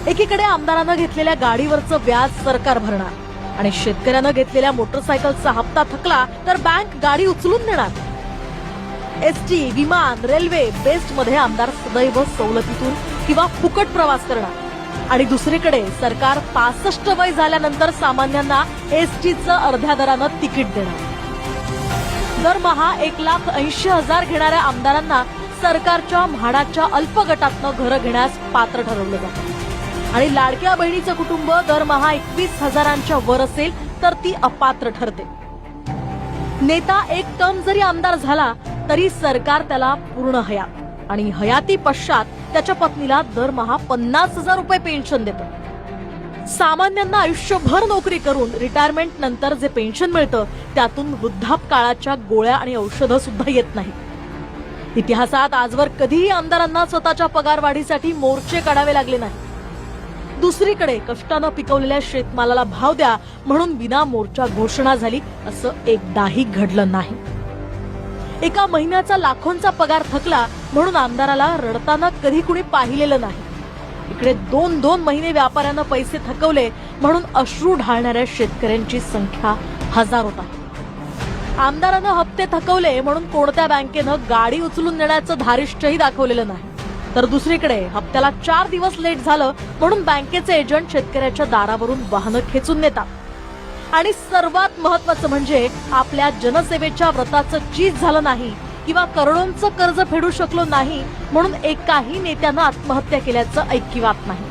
एकीकडे आमदारांना घेतलेल्या गाडीवरचं व्याज सरकार भरणार आणि शेतकऱ्यानं घेतलेल्या मोटरसायकलचा हप्ता थकला तर बँक गाडी उचलून देणार। एसटी, विमान, रेल्वे, बेस्ट मध्ये आमदार सदैव सवलतीतून किंवा फुकट प्रवास करणार आणि दुसरीकडे सरकार 65 वय झाल्यानंतर सामान्यांना एसटीचं अर्ध्या दरानं तिकीट देणार। दरमहा 1,80,000 घेणाऱ्या आमदारांना सरकारच्या म्हाडाच्या अल्प गटातनं घरं घेण्यास पात्र ठरवलं जातं आणि लाडक्या बहिणीचं कुटुंब दरमहा 21,000च्या वर असेल तर ती अपात्र ठरते। नेता एक टर्म जरी आमदार झाला तरी सरकार त्याला पूर्ण हयात आणि हयाती पश्चात त्याच्या पत्नीला दरमहा 50,000 रुपये पेन्शन देतं। सामान्यांना आयुष्यभर नोकरी करून रिटायरमेंट नंतर जे पेन्शन मिळतं त्यातून वृद्धापकाळाच्या गोळ्या आणि औषधं सुद्धा येत नाहीत। इतिहासात आजवर कधीही आमदारांना स्वतःच्या पगारवाढीसाठी मोर्चे काढावे लागले नाही। दुसरीकडे कष्टानं पिकवलेल्या शेतमालाला भाव द्या म्हणून विना मोर्चा घोषणा झाली असं एकदाही घडलं नाही। एका महिन्याचा लाखोंचा पगार थकला म्हणून आमदाराला रडताना कधी कुणी पाहिलेलं नाही। इकडे 2-2 महिने व्यापाऱ्यानं पैसे थकवले म्हणून अश्रू ढाळणाऱ्या शेतकऱ्यांची संख्या हजारोत आहे। आमदारानं हप्ते थकवले म्हणून कोणत्या बँकेनं गाडी उचलून नेण्याचं धारिष्ट्यही दाखवलेलं नाही, तर दुसरीकडे हप्त्याला 4 दिवस लेट झालं म्हणून बँकेचे एजंट शेतकऱ्याच्या दारावरून वाहनं खेचून नेतात। आणि सर्वात महत्वाचं म्हणजे आपल्या जनसेवेच्या व्रताचं चीज झालं नाही किंवा करोडोंचं कर्ज फेडू शकलो नाही म्हणून एकाही नेत्यानं आत्महत्या केल्याचं ऐकिवात नाही।